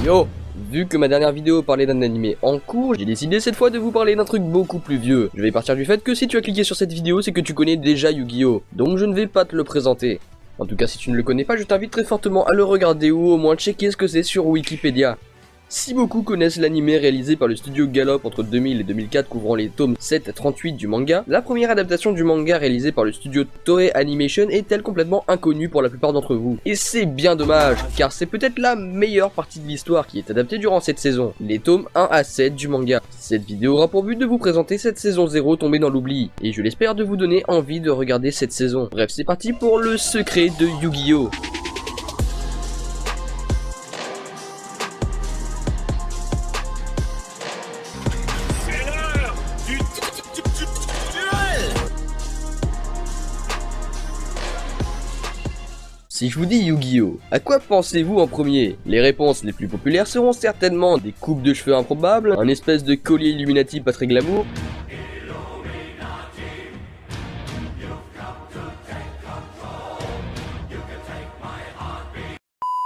Yo, vu que ma dernière vidéo parlait d'un animé en cours, j'ai décidé cette fois de vous parler d'un truc beaucoup plus vieux. Je vais partir du fait que si tu as cliqué sur cette vidéo, c'est que tu connais déjà Yu-Gi-Oh! Donc je ne vais pas te le présenter. En tout cas, si tu ne le connais pas, je t'invite très fortement à le regarder ou au moins checker ce que c'est sur Wikipédia. Si beaucoup connaissent l'anime réalisé par le studio Gallop entre 2000 et 2004 couvrant les tomes 7 à 38 du manga, la première adaptation du manga réalisée par le studio Toei Animation est-elle complètement inconnue pour la plupart d'entre vous. Et c'est bien dommage, car c'est peut-être la meilleure partie de l'histoire qui est adaptée durant cette saison, les tomes 1 à 7 du manga. Cette vidéo aura pour but de vous présenter cette saison 0 tombée dans l'oubli, et je l'espère de vous donner envie de regarder cette saison. Bref, c'est parti pour le secret de Yu-Gi-Oh! Si je vous dis Yu-Gi-Oh! À quoi pensez-vous en premier? Les réponses les plus populaires seront certainement des coupes de cheveux improbables, un espèce de collier Illuminati pas très glamour,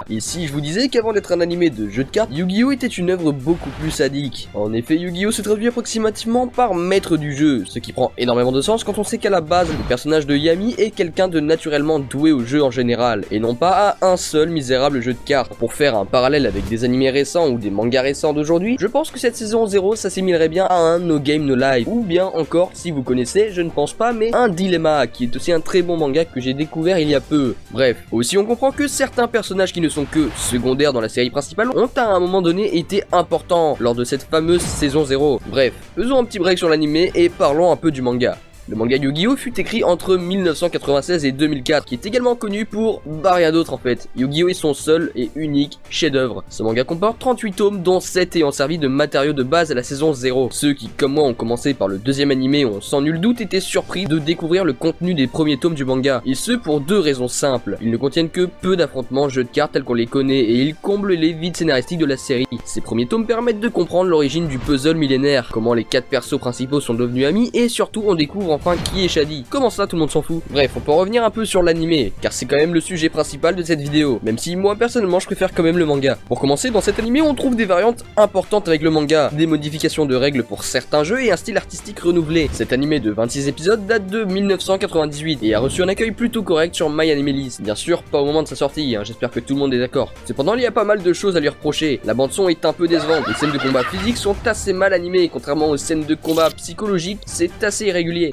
et si je vous disais qu'avant d'être un animé de jeu de cartes, Yu-Gi-Oh! Était une œuvre beaucoup plus sadique. En effet, Yu-Gi-Oh! Se traduit approximativement par maître du jeu, ce qui prend énormément de sens quand on sait qu'à la base, le personnage de Yami est quelqu'un de naturellement doué au jeu en général, et non pas à un seul misérable jeu de cartes. Pour faire un parallèle avec des animés récents ou des mangas récents d'aujourd'hui, je pense que cette saison 0 s'assimilerait bien à un No Game No Life, ou bien encore, si vous connaissez, je ne pense pas, mais un Dilemma, qui est aussi un très bon manga que j'ai découvert il y a peu. Bref, aussi on comprend que certains personnages qui ne sont que secondaires dans la série principale ont à un moment donné été importants lors de cette fameuse saison 0. Bref, faisons un petit break sur l'anime et parlons un peu du manga. Le manga Yu-Gi-Oh! Fut écrit entre 1996 et 2004, qui est également connu pour rien d'autre en fait. Yu-Gi-Oh! Est son seul et unique chef-d'œuvre. Ce manga comporte 38 tomes, dont 7 ayant servi de matériaux de base à la saison 0. Ceux qui, comme moi, ont commencé par le deuxième animé ont sans nul doute été surpris de découvrir le contenu des premiers tomes du manga. Et ce pour deux raisons simples. Ils ne contiennent que peu d'affrontements jeux de cartes tels qu'on les connaît, et ils comblent les vides scénaristiques de la série. Ces premiers tomes permettent de comprendre l'origine du puzzle millénaire, comment les 4 persos principaux sont devenus amis, et surtout on découvre enfin qui est Shadi. Comment ça, tout le monde s'en fout? Bref, on peut revenir un peu sur l'anime, car c'est quand même le sujet principal de cette vidéo, même si moi personnellement je préfère quand même le manga. Pour commencer, dans cet anime on trouve des variantes importantes avec le manga, des modifications de règles pour certains jeux et un style artistique renouvelé. Cet anime de 26 épisodes date de 1998 et a reçu un accueil plutôt correct sur MyAnimeList. Bien sûr, pas au moment de sa sortie, j'espère que tout le monde est d'accord. Cependant, il y a pas mal de choses à lui reprocher. La bande son est un peu décevante, les scènes de combat physiques sont assez mal animées, contrairement aux scènes de combat psychologiques, c'est assez irrégulier.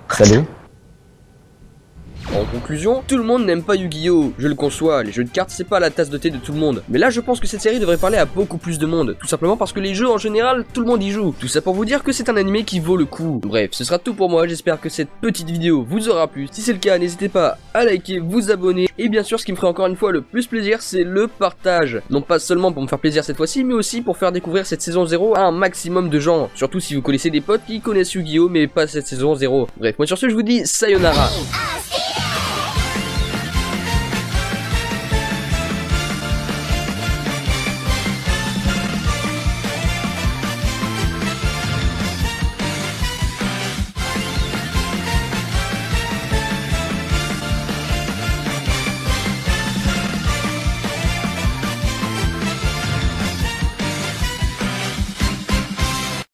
Salut. En conclusion, tout le monde n'aime pas Yu-Gi-Oh! Je le conçois, les jeux de cartes c'est pas la tasse de thé de tout le monde. Mais là je pense que cette série devrait parler à beaucoup plus de monde, tout simplement parce que les jeux en général, tout le monde y joue. Tout ça pour vous dire que c'est un animé qui vaut le coup. Bref, ce sera tout pour moi, j'espère que cette petite vidéo vous aura plu. Si c'est le cas, n'hésitez pas à liker, vous abonner, et bien sûr ce qui me ferait encore une fois le plus plaisir, c'est le partage. Non pas seulement pour me faire plaisir cette fois-ci, mais aussi pour faire découvrir cette saison 0 à un maximum de gens. Surtout si vous connaissez des potes qui connaissent Yu-Gi-Oh! Mais pas cette saison 0. Bref, moi sur ce je vous dis sayonara.